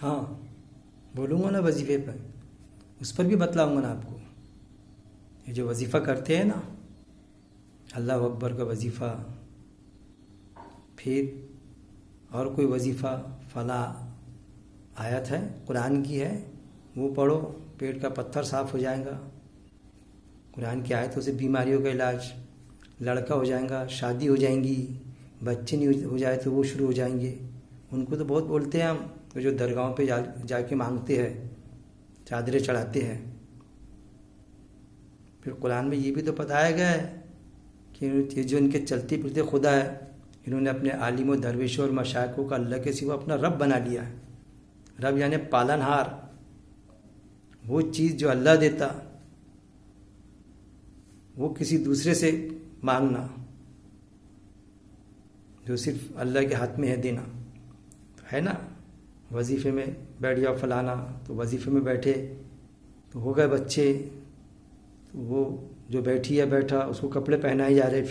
ہاں بولوں گا نا وظیفے پر، اس پر بھی بتلاؤں گا نا آپ کو. یہ جو وظیفہ کرتے ہیں نا، اللہ اکبر کا وظیفہ، پھر اور کوئی وظیفہ فلاں آیت ہے قرآن کی ہے وہ پڑھو، پیٹ کا پتھر صاف ہو جائے گا. قرآن کی آیتوں سے بیماریوں کا علاج، لڑکا ہو جائے گا، شادی ہو جائیں گی، بچے نہیں ہو جائے تو وہ شروع ہو جائیں گے. ان کو تو بہت بولتے ہیں ہم، جو درگاہوں پہ جا کے مانگتے ہیں، چادریں چڑھاتے ہیں. پھر قرآن میں یہ بھی تو بتایا گیا ہے کہ یہ جو ان کے چلتے پھرتے خدا ہے، انہوں نے اپنے عالم و درویشوں اور مشائخوں کا اللہ کے سوا اپنا رب بنا لیا ہے. رب یعنی پالن ہار، وہ چیز جو اللہ دیتا وہ کسی دوسرے سے مانگنا جو صرف اللہ کے ہاتھ میں ہے دینا ہے نا. وظیفے میں بیٹھ جاؤ فلانا، تو وظیفے میں بیٹھے تو ہو گئے بچے، تو وہ جو بیٹھی یا بیٹھا اس کو کپڑے پہنائے جا رہے.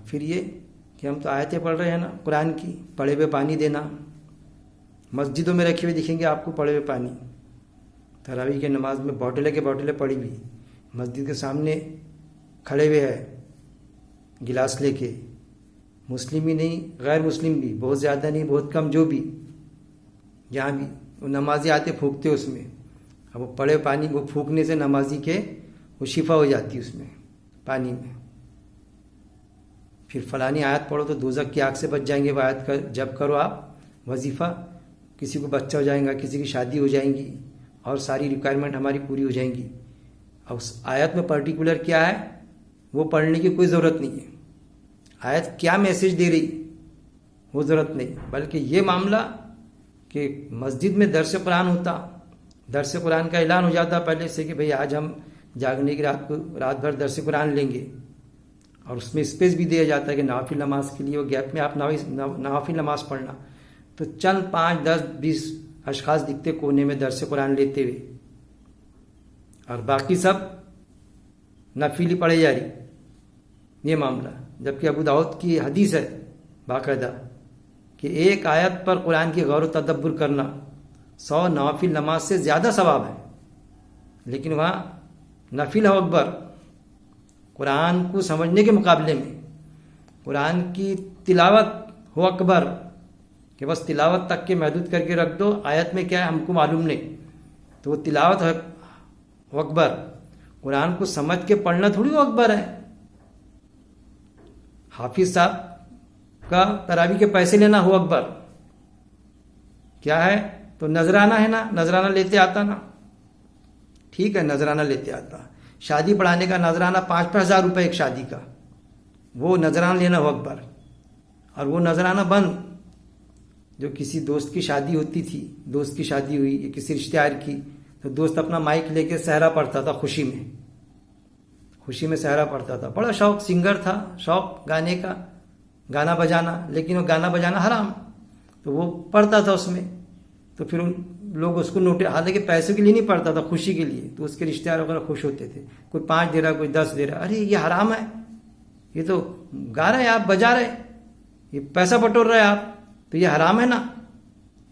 پھر یہ کہ ہم تو آیتیں پڑھ رہے ہیں نا قرآن کی، پڑے ہوئے پانی دینا. مسجدوں میں رکھے ہوئے دکھیں گے آپ کو پڑے ہوئے پانی، تراویح کی نماز میں بوٹلیں کے بوٹلیں پڑی ہوئی، مسجد کے سامنے کھڑے ہوئے ہیں گلاس لے کے. مسلم ہی نہیں غیر مسلم بھی، بہت زیادہ نہیں بہت کم، جو بھی جہاں بھی وہ نمازی آتے پھونکتے اس میں. اب وہ پڑے پانی وہ پھونکنے سے نمازی کے وہ شفا ہو جاتی اس میں پانی میں. پھر فلانی آیت پڑھو تو دوزخ کی آگ سے بچ جائیں گے. وہ آیت کا جب کرو آپ وظیفہ، کسی کو بچہ ہو جائے گا، کسی کی شادی ہو جائیں گی، اور ساری ریکوائرمنٹ ہماری پوری ہو جائیں گی. اب اس آیت میں پرٹیکولر کیا ہے وہ پڑھنے کی کوئی ضرورت نہیں ہے. آیت کیا میسج دے رہی وہ ضرورت نہیں، بلکہ یہ معاملہ کہ مسجد میں درس قرآن ہوتا، درس قرآن کا اعلان ہو جاتا پہلے سے کہ بھئی آج ہم جاگنے کی رات بھر درس قرآن لیں گے، اور اس میں اسپیس بھی دیا جاتا ہے کہ نوافل نماز کے لیے وہ گیپ میں آپ نوافل نماز پڑھنا. تو چند 5 10 20 اشخاص دکھتے کونے میں درس قرآن لیتے ہوئے، اور باقی سب نفل ہی پڑھے جا رہی. یہ معاملہ، جبکہ ابو داؤد کی حدیث ہے باقاعدہ کہ ایک آیت پر قرآن کی غور و تدبر کرنا 100 نوافل نماز سے زیادہ ثواب ہے. لیکن وہاں نفل ہو اکبر، قرآن کو سمجھنے کے مقابلے میں قرآن کی تلاوت ہو اکبر، کہ بس تلاوت تک کے محدود کر کے رکھ دو، آیت میں کیا ہے ہم کو معلوم نہیں. تو وہ تلاوت ہو اکبر، قرآن کو سمجھ کے پڑھنا تھوڑی ہو اکبر ہے. حافظ صاحب کا تراویح کے پیسے لینا ہو اکبر کیا ہے؟ تو نذرانہ ہے نا، نذرانہ لیتے آتا نا، ٹھیک ہے نذرانہ لیتے آتا. شادی پڑھانے کا نذرانہ 5-5 ہزار روپے ایک شادی کا، وہ نذرانہ لینا ہو اکبر. اور وہ نذرانہ بند جو کسی دوست کی شادی ہوتی تھی، دوست کی شادی ہوئی یا کسی رشتہ دار کی، تو دوست اپنا مائک لے کے سہرا پڑھتا تھا، خوشی میں سہرا پڑھتا تھا. بڑا شوق، سنگر تھا، شوق گانے کا، گانا بجانا، لیکن وہ گانا بجانا حرام، تو وہ پڑھتا تھا اس میں. تو پھر لوگ اس کو حالانکہ پیسوں کے لیے نہیں پڑھتا تھا، خوشی کے لیے، تو اس کے رشتہ دار وغیرہ خوش ہوتے تھے. کوئی 5 دے رہا، کوئی 10 دے رہا، ارے یہ حرام ہے، یہ تو گا رہے آپ، بجا رہے، یہ پیسہ بٹور رہے آپ، تو یہ حرام ہے نا.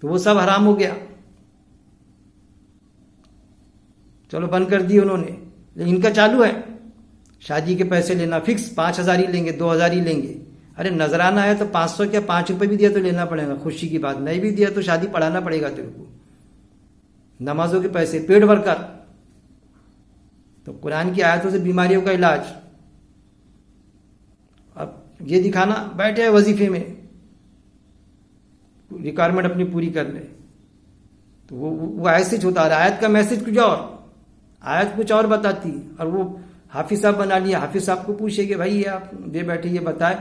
تو وہ سب حرام ہو گیا، چلو بند کر دی انہوں نے. لیکن ان کا چالو ہے شادی کے پیسے لینا، فکس 5,000 ہی لیں گے، 2,000 ہی لیں گے. ارے نذرانہ ہے تو 500 کیا 5 روپے بھی دیا تو لینا پڑے گا، خوشی کی بات. نہیں بھی دیا تو شادی پڑھانا پڑے گا تیرے کو، نمازوں کے پیسے پیٹ بھر کر. تو قرآن کی آیتوں سے بیماریوں کا علاج. اب یہ دکھانا بیٹھے وظیفے میں ریکوائرمنٹ اپنی پوری کر لے، تو وہ ایسے ہی ہوتا ہے. آیت کا میسج کچھ اور، آیت کچھ اور بتاتی، اور وہ حافظ صاحب بنا لیا. حافظ صاحب کو پوچھے کہ بھائی یہ آپ دے بیٹھے یہ بتائے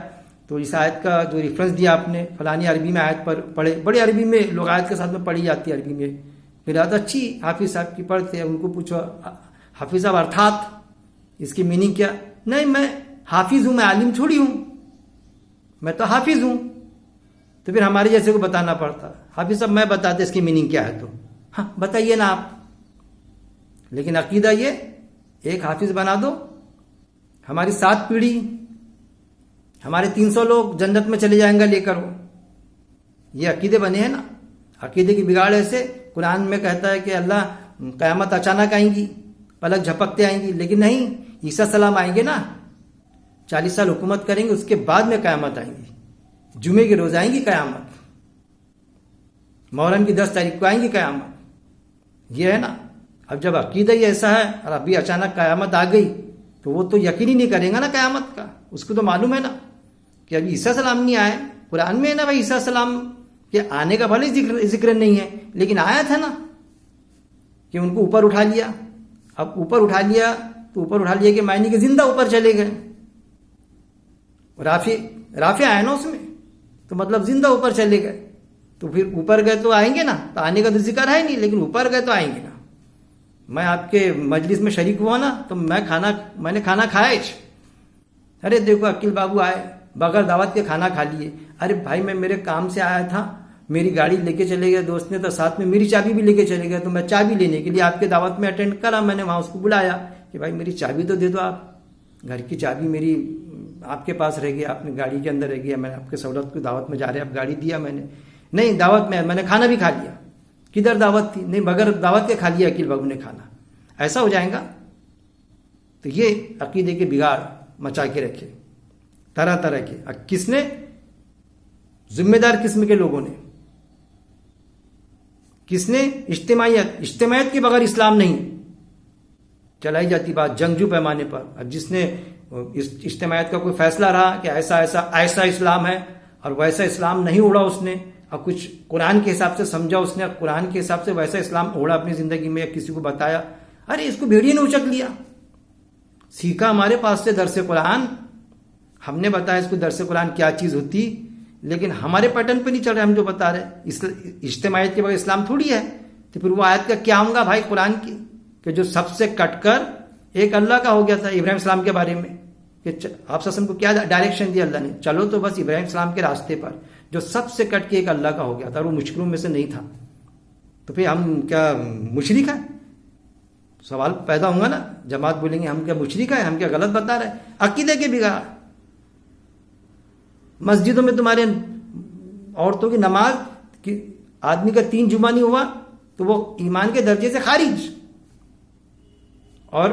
تو اس آیت کا جو ریفرنس دیا آپ نے فلانی عربی میں آیت پر پڑھے، بڑی عربی میں لوگ آیت کے ساتھ میں پڑھی جاتی ہے عربی میں، قرأت اچھی حافظ صاحب کی پڑھتے ہیں. ان کو پوچھو حافظ صاحب ارتھات اس کی میننگ کیا؟ نہیں میں حافظ ہوں، میں عالم تھوڑی ہوں، میں تو حافظ ہوں. تو پھر ہمارے جیسے کو بتانا پڑتا، حافظ صاحب میں بتاتے اس کی میننگ کیا ہے، تو ہاں بتائیے نا آپ. لیکن عقیدہ یہ ایک حافظ بنا دو، ہماری 7 پیڑھی، ہمارے 300 لوگ جنت میں چلے جائیں گا لے کر. وہ یہ عقیدے بنے ہیں نا. عقیدے کی بگاڑ ایسے، قرآن میں کہتا ہے کہ اللہ قیامت اچانک آئیں گی، پلک جھپکتے آئیں گی، لیکن نہیں، عیسیٰ السلام آئیں گے نا، 40 سال حکومت کریں گے، اس کے بعد میں قیامت آئیں گی، جمعے کے روز آئیں گی قیامت، محرم کی 10 تاریخ کو آئیں گی قیامت، یہ ہے نا۔ اب جب عقیدہ ہی ایسا ہے اور ابھی اچانک قیامت آ گئی تو وہ تو یقین ہی نہیں کرے گا نا قیامت کا، اس کو تو معلوم ہے نا کہ ابھی عیسیٰ السلام نہیں آئے۔ قرآن میں ہے نا بھائی عیسیٰ السلام کے آنے کا بھلے ذکر نہیں ہے، لیکن آیا تھا نا کہ ان کو اوپر اٹھا لیا۔ اب اوپر اٹھا لیا تو اوپر اٹھا لیا کہ معنی کہ زندہ اوپر چلے گئے، رافع آیا نا اس میں، تو مطلب زندہ اوپر چلے گئے، تو پھر اوپر گئے تو آئیں گے نا، تو آنے کا تو ذکر ہے نہیں، لیکن اوپر گئے تو آئیں گے نا۔ میں آپ کے مجلس میں شریک ہوا نا تو میں نے کھانا کھایا، ارے دیکھو عقیل بابو آئے بغیر دعوت کے کھانا کھا لیے، ارے بھائی میں میرے کام سے آیا تھا، میری گاڑی لے کے چلے گئے دوست نے، تو ساتھ میں میری چابی بھی لے کے چلے گئے، تو میں چابی لینے کے لیے آپ کے دعوت میں اٹینڈ کرا، میں نے وہاں اس کو بلایا کہ بھائی میری چابی تو دے دو، آپ گھر کی چابی میری آپ کے پاس رہ گئی، آپ نے گاڑی کے اندر رہ گیا، میں آپ کے سہولت کو دعوت میں جا رہے اب گاڑی دیا میں نے، نہیں دعوت میں نے کھانا بھی کھا لیا، کدھر دعوت تھی، نہیں بغیر دعوت کے کھا لیا عقیل بابو نے کھانا، ایسا ہو جائے گا۔ تو یہ عقیدے کے بگاڑ مچا کے رکھے طرح طرح کے، کس نے؟ ذمہ دار قسم کے لوگوں نے، کس نے؟ اجتماعیت کے بغیر اسلام نہیں چلائی جاتی بات جنگجو پیمانے پر۔ اب جس نے اجتماعیت کا کوئی فیصلہ رہا کہ ایسا اسلام ہے اور ویسا اسلام نہیں اوڑا اس نے، اور کچھ قرآن کے حساب سے سمجھا اس نے، اور قرآن کے حساب سے ویسا اسلام اوڑا اپنی زندگی میں، یا کسی کو بتایا، ارے اس کو بھیڑیے نے اچک لیا، سیکھا ہمارے پاس سے درس قرآن، ہم نے بتایا اس کو درس قرآن کیا چیز ہوتی، لیکن ہمارے پیٹرن پہ نہیں چل رہے، ہم جو بتا رہے اجتماعیت کے بغیر اسلام تھوڑی ہے۔ تو پھر وہ آیت کا کیا ہوں گا بھائی قرآن کی، کہ جو سب سے کٹ کر ایک اللہ کا ہو گیا تھا ابراہیم السلام کے بارے میں، کہ آپ وسلم کو کیا ڈائریکشن دیا اللہ نے، چلو تو بس ابراہیم السلام کے راستے پر، جو سب سے کٹ کے ایک اللہ کا ہو گیا تھا اور وہ مشکلوں میں سے نہیں تھا، تو پھر ہم کیا مشرک ہیں؟ سوال پیدا ہوگا نا، جماعت بولیں گے ہم کیا مشرک ہیں، ہم کیا غلط بتا رہے ہیں؟ عقیدے کے بگاڑ، مسجدوں میں تمہارے عورتوں کی نماز کی، آدمی کا 3 جمعہ نہیں ہوا تو وہ ایمان کے درجے سے خارج، اور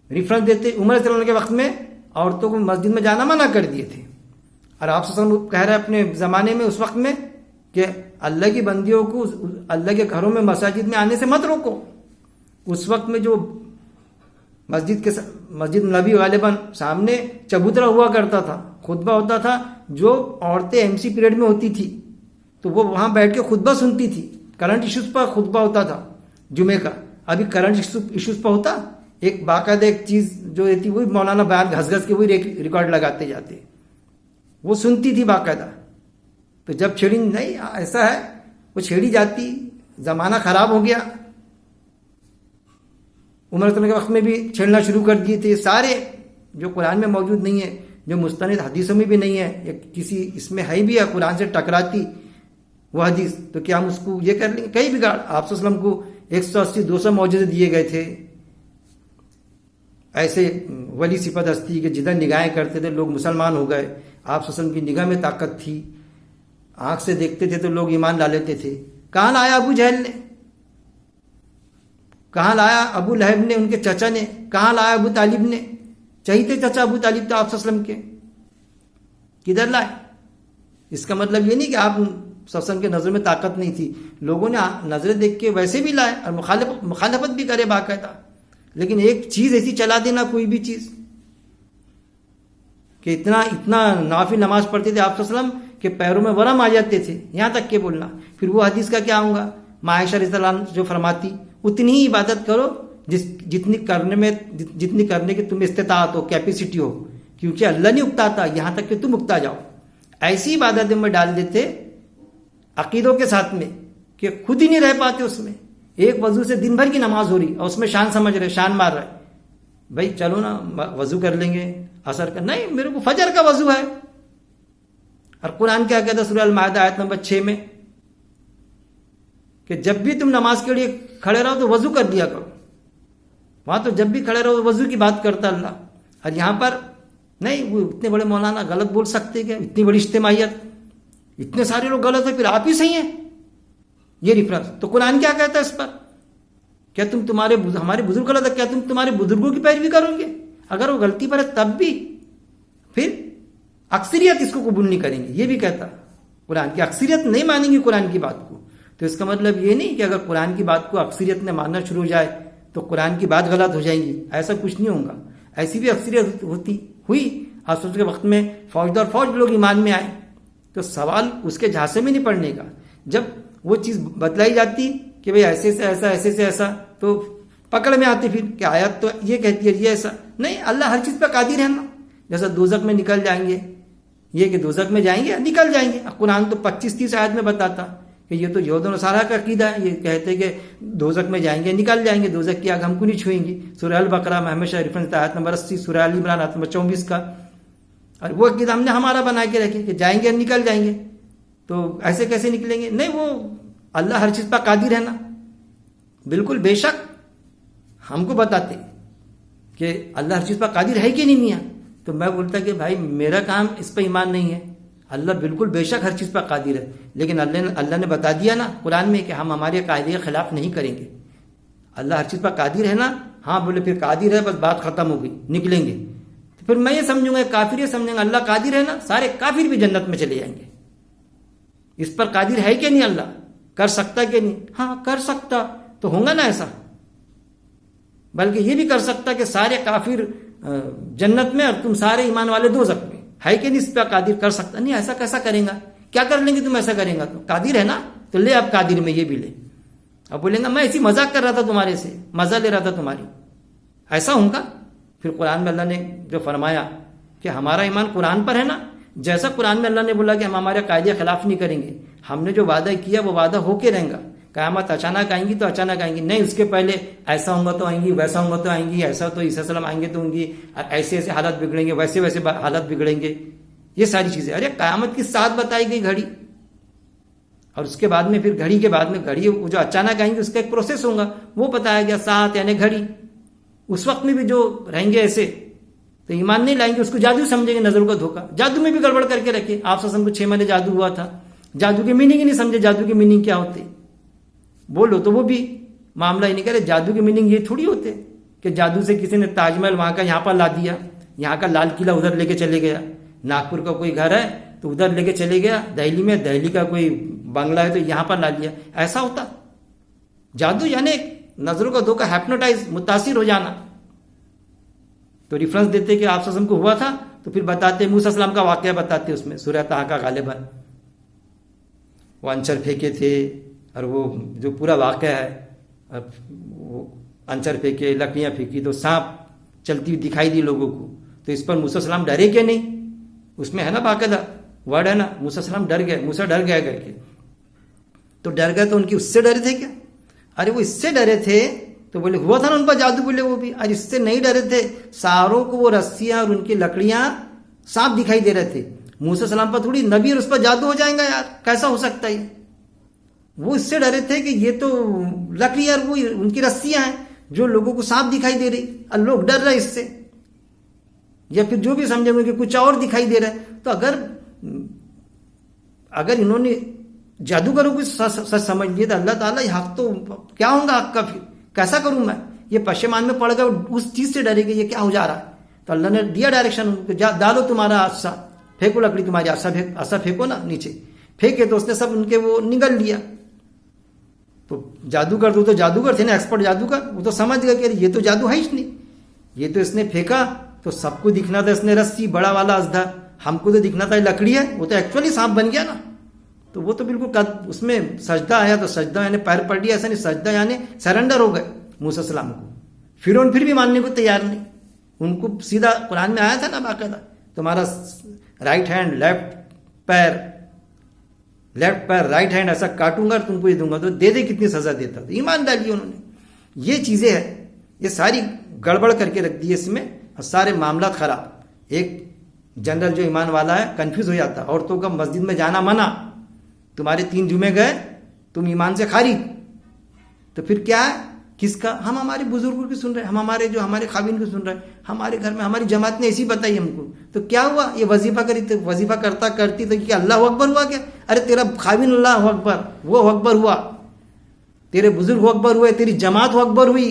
ریفرنس دیتے عمر صلی اللہ علیہ وسلم کے وقت میں عورتوں کو مسجد میں جانا منع کر دیے تھے، اور آپ صلی اللہ علیہ وسلم کہہ رہے اپنے زمانے میں اس وقت میں کہ اللہ کی بندیوں کو اللہ کے گھروں میں مساجد میں آنے سے مت روکو۔ اس وقت میں جو مسجد نبی غالباً سامنے چبوترا ہوا کرتا تھا، خطبہ ہوتا تھا، جو عورتیں MC پیریڈ میں ہوتی تھی تو وہ وہاں بیٹھ کے خطبہ سنتی تھی، کرنٹ ایشوز پر خطبہ ہوتا تھا جمعے کا، ابھی کرنٹ ایشوز پر ہوتا، ایک باقاعدہ ایک چیز جو رہتی وہی مولانا بیان گھس گھس کے وہی ریکارڈ لگاتے جاتے، وہ سنتی تھی باقاعدہ۔ تو جب چھیڑی نہیں ایسا ہے، وہ چھیڑی جاتی، زمانہ خراب ہو گیا، عمر صلی اللہ کے وقت میں بھی چھیڑنا شروع کر دیے تھے، سارے جو قرآن میں موجود نہیں ہے، جو مستند حدیثوں میں بھی نہیں ہے، یا کسی اس میں ہے بھی ہے قرآن سے ٹکراتی وہ حدیث، تو کیا ہم اس کو یہ کر لیں گے؟ کئی بگاڑ، آپ صلی اللہ علیہ وسلم کو 180-200 معجزے دیے گئے تھے، ایسے ولی صفت ہستی کہ جدھر نگاہیں کرتے تھے لوگ مسلمان ہو گئے، آپ صلی اللہ علیہ وسلم کی نگاہ میں طاقت تھی، آنکھ سے دیکھتے تھے تو لوگ ایمان لا لیتے تھے۔ کہاں لایا ابو جہل نے، کہاں لایا ابو لہب نے، ان کے چچا نے، کہاں لایا ابو طالب نے، چاہیے چچا ابو طالب تو آپ صلی اللہ علیہ وسلم کے، کدھر لائے؟ اس کا مطلب یہ نہیں کہ آپ صلی اللہ علیہ وسلم کے نظر میں طاقت نہیں تھی، لوگوں نے نظریں دیکھ کے ویسے بھی لائے اور مخالفت بھی کرے باقاعدہ، لیکن ایک چیز ایسی چلا دینا، کوئی بھی چیز، کہ اتنا نافل نماز پڑھتے تھے آپ صلی اللہ علیہ وسلم کہ پیروں میں ورم آ جاتے تھے، یہاں تک کہ بولنا۔ پھر وہ حدیث کا کیا ہوں گا، عائشہ رضی اللہ عنہ جو فرماتی اتنی ہی عبادت کرو جتنی کرنے کی تم استطاعت ہو، کیپیسٹی ہو، کیونکہ اللہ نہیں اکتاتا یہاں تک کہ تم اکتا جاؤ۔ ایسی عبادتیں میں ڈال دیتے عقیدوں کے ساتھ میں کہ خود ہی نہیں رہ پاتے اس میں، ایک وضو سے دن بھر کی نماز ہو رہی اور اس میں شان سمجھ رہے، شان مار رہے، بھائی چلو نا وضو کر لیں گے اثر کا، نہیں میرے کو فجر کا وضو ہے۔ اور قرآن کیا کہتا ہے سورہ المائدہ آیت نمبر 6 میں کہ جب بھی تم نماز کے لیے کھڑے رہو تو وضو کر دیا کرو، وہاں تو جب بھی کھڑے رہو وضو کی بات کرتا اللہ، اور یہاں پر نہیں، وہ اتنے بڑے مولانا غلط بول سکتے کیا؟ اتنی بڑی اجتماعیت، اتنے سارے لوگ غلط ہیں، پھر آپ ہی صحیح ہیں، یہ ریفرنس. تو قرآن کیا کہتا ہے اس پر؟ کیا تم ہمارے بزرگ غلط ہے، کیا تم تمہارے بزرگوں کی پیروی کرو گے؟ اگر وہ غلطی پر ہے تب بھی پھر اکثریت اس کو قبول نہیں کریں گے. یہ بھی کہتا قرآن کی اکثریت نہیں مانیں گی قرآن کی بات کو. تو اس کا مطلب یہ نہیں کہ اگر قرآن کی بات کو اکثریت نے ماننا شروع ہو جائے تو قرآن کی بات غلط ہو جائیں گی. ایسا کچھ نہیں ہوگا. ایسی بھی اکثریت ہوئی آسوس کے وقت میں فوجدار فوج لوگ ایمان میں آئے. تو سوال اس کے جھانسے میں نہیں پڑنے کا. جب وہ چیز بتلائی جاتی کہ بھئی ایسے سے ایسا، ایسے سے ایسا، تو پکڑ میں آتی پھر کہ آیت تو یہ کہتی ہے یہ ایسا نہیں. اللہ ہر چیز پہ قادر ہے نا. جیسا دوزخ میں نکل جائیں گے، یہ کہ دوزخ میں جائیں گے نکل جائیں گے. قرآن تو 25-30 آیت میں بتاتا کہ یہ تو یہود و نصارہ کا عقیدہ ہے. یہ کہتے کہ دوزخ میں جائیں گے نکل جائیں گے، دوزخ کی آگ ہم کو نہیں چھوئیں گی. سورہ البقرہ میں ہمیشہ ریفرنس آیت نمبر 80، سورہ ال عمران آیت نمبر 24 کا. اور وہ عقیدہ ہم نے ہمارا بنا کے رکھے کہ جائیں گے نکل جائیں گے. تو ایسے کیسے نکلیں گے؟ نہیں، وہ اللہ ہر چیز پر قادر ہے نا. بالکل بے شک ہم کو بتاتے کہ اللہ ہر چیز پر قادر ہے کہ نہیں میاں. تو میں بولتا کہ بھائی میرا کام اس پہ ایمان نہیں ہے. اللہ بالکل بے شک ہر چیز پر قادر ہے، لیکن اللہ نے بتا دیا نا قرآن میں کہ ہم ہمارے قاعدے کے خلاف نہیں کریں گے. اللہ ہر چیز پر قادر ہے نا. ہاں بولے پھر قادر ہے بس بات ختم ہو گئی، نکلیں گے. تو پھر میں یہ سمجھوں گا، کافر یہ سمجھیں گے اللہ قادر ہے نا، سارے کافر بھی جنت میں چلے جائیں گے. اس پر قادر ہے کہ نہیں اللہ؟ کر سکتا کہ نہیں؟ ہاں کر سکتا تو ہوگا نا ایسا. بلکہ یہ بھی کر سکتا کہ سارے کافر جنت میں اور تم سارے ایمان والے دوزخ میں. ہے کہ نہیں اس پہ قادر؟ کر سکتا نہیں. ایسا کیسا کریں گا؟ کیا کر لیں گے تم ایسا کریں گا؟ تو قادر ہے نا، تو لے اب قادر میں یہ بھی لے. اب بولیں گا میں ایسی مذاق کر رہا تھا تمہارے سے، مزہ لے رہا تھا تمہاری. ایسا ہوں گا؟ پھر قرآن میں اللہ نے جو فرمایا کہ ہمارا ایمان قرآن پر ہے نا، جیسا قرآن میں اللہ نے بولا کہ ہم ہمارے قاعدے خلاف نہیں کریں گے، ہم نے جو وعدہ کیا وہ وعدہ ہو کے رہیں گا. قیامت اچانک آئیں گی تو اچانک آئیں گی نہیں، اس کے پہلے ایسا ہوں گا تو آئیں گی، ویسا ہوں گا تو آئیں گی، ایسا تو عیسیٰ السلام آئیں گے تو ہوں گی، ایسے ایسے حالات بگڑیں گے، ویسے ویسے حالات بگڑیں گے. یہ ساری چیزیں ارے قیامت کی ساتھ بتائی گئی گھڑی. اور اس کے بعد میں پھر گھڑی کے بعد میں گھڑی جو اچانک آئیں گی اس کا ایک پروسیس ہوگا، وہ بتایا گیا ساتھ یعنی گھڑی. اس وقت میں بھی جو رہیں گے ایسے تو ایمان نہیں لائیں گے، اس کو جادو سمجھیں گے، نظروں کا دھوکہ. جادو میں بھی گڑبڑ کر کے رکھے. آپ سے کو 6 مہینے جادو ہوا تھا، جادو کی میننگ ہی نہیں سمجھے. جادو کی میننگ کیا ہوتے بولو تو وہ بھی معاملہ ہی نہیں کرے. جادو کی میننگ یہ تھوڑی ہوتے کہ جادو سے کسی نے تاج محل وہاں کا یہاں پر لا دیا، یہاں کا لال قلعہ ادھر لے کے چلے گیا، ناگپور کا کوئی گھر ہے تو ادھر لے کے چلے گیا، دہلی میں دہلی کا کوئی بنگلہ ہے تو یہاں پر لا لیا. ایسا ہوتا جادو؟ یعنی نظروں کا دھوکہ، ہیپنوٹائز، متاثر ہو جانا. تو ریفرنس دیتے کہ آپ کو ہوا تھا تو پھر بتاتے موسیٰ السلام کا واقعہ بتاتے اس میں سورہ طٰہٰ کا غالباً وہ انچر پھینکے تھے اور وہ جو پورا واقعہ ہے، وہ انچر پھینکے، لکڑیاں پھینکی تو سانپ چلتی ہوئی دکھائی دی لوگوں کو. تو اس پر موسیٰ السلام ڈرے کہ نہیں؟ اس میں ہے نا باقاعدہ ورڈ ہے نا، موسیٰ السلام ڈر گئے، موسیٰ ڈر گیا کر کے. تو ڈر گئے تو ان کی اس سے ڈرے تھے کیا؟ ارے وہ اس سے ڈرے تھے تو بولے ہوا تھا نا ان پر جادو، بولے وہ بھی. اور اس سے نہیں ڈرے تھے، ساروں کو وہ رسیاں اور ان کی لکڑیاں سانپ دکھائی دے رہے تھے. موسیٰ السلام پر تھوڑی نبی اور اس پر جادو ہو جائیں گا یار، کیسا ہو سکتا ہے؟ وہ اس سے ڈرے تھے کہ یہ تو لکڑیاں اور وہ ان کی رسیاں ہیں جو لوگوں کو سانپ دکھائی دے رہی، اور لوگ ڈر رہے اس سے. یا پھر جو بھی سمجھیں گے کہ کچھ اور دکھائی دے رہا ہے. تو اگر انہوں نے جادوگروں کو سچ سمجھ لیا تو اللہ تعالیٰ یہ حق تو کیا ہوں گا حق کا، پھر کیسا کروں میں؟ یہ پشیمان میں پڑ گئے، اس چیز سے ڈرے گے یہ کیا ہو جا رہا ہے. تو اللہ نے دیا ڈائریکشن ان کو، ڈالو تمہارا عصا، پھینکو لکڑی تمہاری، عصا پھینکو نا نیچے. پھینکے تو اس نے سب ان کے وہ نگل لیا. تو جادوگر تو جادوگر تھے نا، ایکسپرٹ جادوگر، وہ تو سمجھ گئے کہ یہ تو جادو ہے ہی نہیں. یہ تو اس نے پھینکا تو سب کو دکھنا تھا اس نے رسی بڑا والا ازدھا، ہم کو تو دکھنا تھا لکڑی ہے، وہ تو ایکچولی سانپ بن گیا نا. تو وہ تو بالکل اس میں سجدہ آیا تو سجدہ یعنی پیر پڑ لیا، ایسا نہیں، سجدہ یعنی سرنڈر ہو گئے موسیٰ السلام کو. فرعون پھر بھی ماننے کو تیار نہیں. ان کو سیدھا قرآن میں آیا تھا نا باقاعدہ، تمہارا رائٹ ہینڈ لیفٹ پیر رائٹ ہینڈ ایسا کاٹوں گا تم کو یہ دوں گا. تو دے دے کتنی سزا دیتا. تو ایمان ڈالی انہوں نے. یہ چیزیں ہیں، یہ ساری گڑبڑ کر کے رکھ دی اس میں، اور سارے معاملات خراب. ایک جنرل جو ایمان والا ہے کنفیوز ہو جاتا، عورتوں کا مسجد میں جانا منع، تمہارے 3 جمعے گئے تم ایمان سے خارج. تو پھر کیا ہے؟ کس کا؟ ہم ہمارے بزرگوں کی سن رہے ہیں، ہم ہمارے خاوین کو سن رہے ہیں، ہمارے گھر میں ہماری جماعت نے ایسی بتائی ہم کو. تو کیا ہوا؟ یہ وظیفہ کرتی تو کہ اللہ اکبر ہوا کیا؟ ارے تیرا خاوین اللہ اکبر، وہ اکبر ہوا، تیرے بزرگ ہو اکبر ہوئے, تیری جماعت ہو اکبر ہوئی,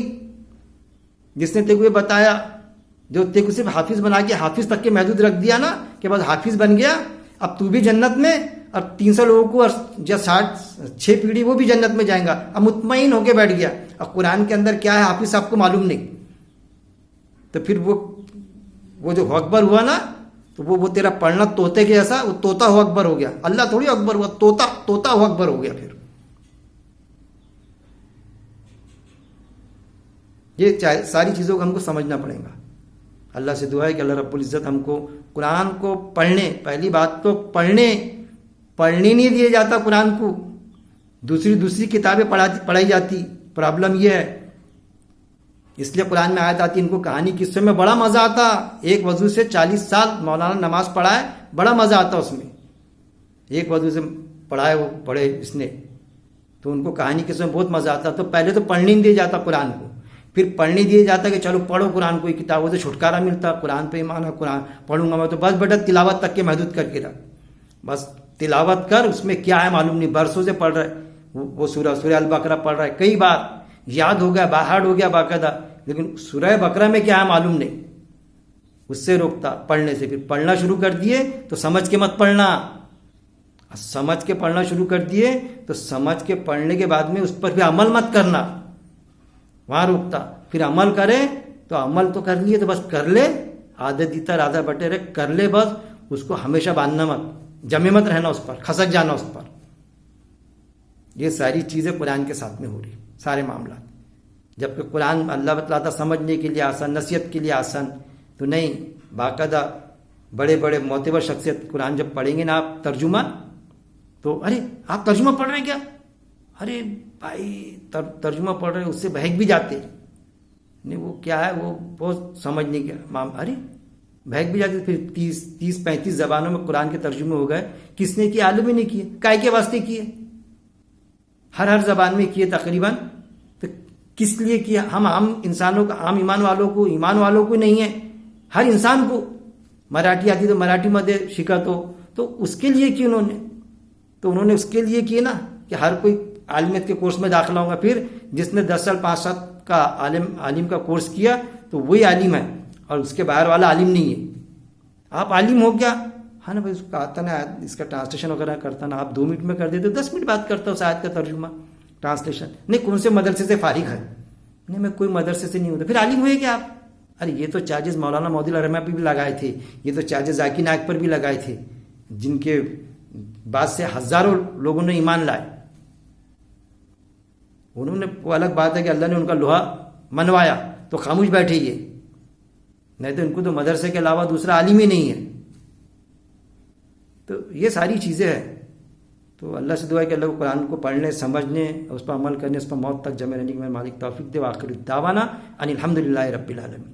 جس نے تیرے کو یہ بتایا, جو تیرے کو صرف حافظ بنا کے حافظ تک کے محدود رکھ دیا نا, کہ بس حافظ بن گیا, اب تو بھی جنت میں, اور 300 لوگوں کو جو 6 پیڑھی وہ بھی جنت میں جائیں گا, اب مطمئن ہو کے بیٹھ گیا. اب قرآن کے اندر کیا ہے حافظ صاحب کو معلوم نہیں, تو پھر وہ جو ہو اکبر ہوا نا, تو وہ تیرا پڑھنا طوطے کے جیسا, وہ طوطا ہو اکبر ہو گیا. اللہ تھوڑی اکبر ہوا, طوطا ہو اکبر ہو گیا. پھر یہ ساری چیزوں کو ہم کو سمجھنا پڑے گا. اللہ سے دعا ہے کہ اللہ رب العزت ہم کو قرآن کو پڑھنے, پہلی بات تو پڑھنے نہیں دیا جاتا قرآن کو, دوسری کتابیں پڑھائی جاتی. پرابلم یہ ہے, اس لیے قرآن میں آیت آتی ان کو کہانی قصے میں بڑا مزہ آتا. ایک وضو سے 40 سال مولانا نماز پڑھائے, بڑا مزہ آتا اس میں. ایک وضو سے پڑھائے وہ پڑھے اس نے, تو ان کو کہانی قصے میں بہت مزہ آتا. تو پہلے تو پڑھنے نہیں دیا جاتا قرآن کو, پھر پڑھنے دیا جاتا کہ چلو پڑھو قرآن, کوئی کتابوں سے چھٹکارا ملتا. قرآن پہ ایمان ہے, قرآن پڑھوں گا میں تو بس بیٹا تلاوت تک کے محدود کر کے رکھ, بس تلاوت کر, اس میں کیا ہے معلوم نہیں, برسوں سے پڑھ رہا ہے وہ سورہ البقرہ پڑھ رہا ہے, کئی بار یاد ہو گیا, باہر ہو گیا باقاعدہ, لیکن سورہ بقرہ میں کیا ہے معلوم نہیں. اس سے روکتا پڑھنے سے. پھر پڑھنا شروع کر دیے تو سمجھ کے مت پڑھنا, سمجھ کے پڑھنا شروع کر دیے تو سمجھ کے پڑھنے کے بعد میں اس پر بھی عمل مت کرنا, وہاں روکتا. پھر عمل کرے تو عمل تو کر لیے تو بس کر لے, آدھے دیتا آدھا بٹے رہے, کر لے بس, اس کو ہمیشہ باندھنا مت, جمے مت رہنا اس پر, کھسک جانا اس پر. یہ ساری چیزیں قرآن کے ساتھ میں ہو رہی, سارے معاملات. جبکہ قرآن اللہ بتلاتا سمجھنے کے لیے آسان, نصیحت کے لیے آسان, تو نہیں. باقاعدہ بڑے بڑے معتبر شخصیت قرآن جب پڑھیں گے نا آپ ترجمہ, تو ارے آپ ترجمہ پڑھ رہے ہیں کیا, ارے بھائی ترجمہ پڑھ رہے ہیں, اس سے بہک بھی جاتے. نہیں وہ کیا ہے, وہ بہت سمجھنے کا ارے بہک بھی جاتے. پھر 30-35 زبانوں میں قرآن کے ترجمے ہو گئے. کس نے کیے, عالم ہی نے کیے, کائے کے واسطے کیے, ہر زبان میں کیے تقریباً. تو کس لیے کیا, ہم عام انسانوں کا, عام ایمان والوں کو نہیں ہے, ہر انسان کو. مراٹھی آتی تو مراٹھی مدے شکت ہو, تو اس کے لیے کی انہوں نے, تو انہوں نے اس کے لیے کیے نا کہ ہر کوئی عالمیت کے کورس میں داخلہ ہوگا. پھر جس نے 10 سال 5 سال کا عالم کا کورس کیا تو وہی عالم ہے, اور اس کے باہر والا عالم نہیں ہے. آپ عالم ہو کیا, ہاں نا بھائی, اس کو آتا نا, اس کا ٹرانسلیشن وغیرہ کرتا نا, آپ 2 منٹ میں کر دیتے, 10 منٹ بات کرتا ہوں آیت کا ترجمہ ٹرانسلیشن. نہیں کون سے مدرسے سے فارغ ہے, نہیں میں کوئی مدرسے سے نہیں ہوتا, پھر عالم ہوئے کیا آپ. ارے یہ تو چارجز مولانا مودودی الرحمہ پہ بھی لگائے تھے, یہ تو چارجز ذاکر نائک پر بھی لگائے تھے, جن کے بعد سے ہزاروں لوگوں نے ایمان لائے. انہوں نے, وہ الگ بات ہے کہ اللہ نے ان کا لوہا منوایا تو خاموش بیٹھے یہ, نہیں تو ان کو تو مدرسے کے علاوہ دوسرا عالم ہی نہیں ہے. تو یہ ساری چیزیں ہیں. تو اللہ سے دعا ہے کہ اللہ کو قرآن کو پڑھنے, سمجھنے, اس پر عمل کرنے, اس پر موت تک جمع رہنے کی میرے مالک توفیق دے. وآخر دعوانا ان الحمد للہ رب العالمین.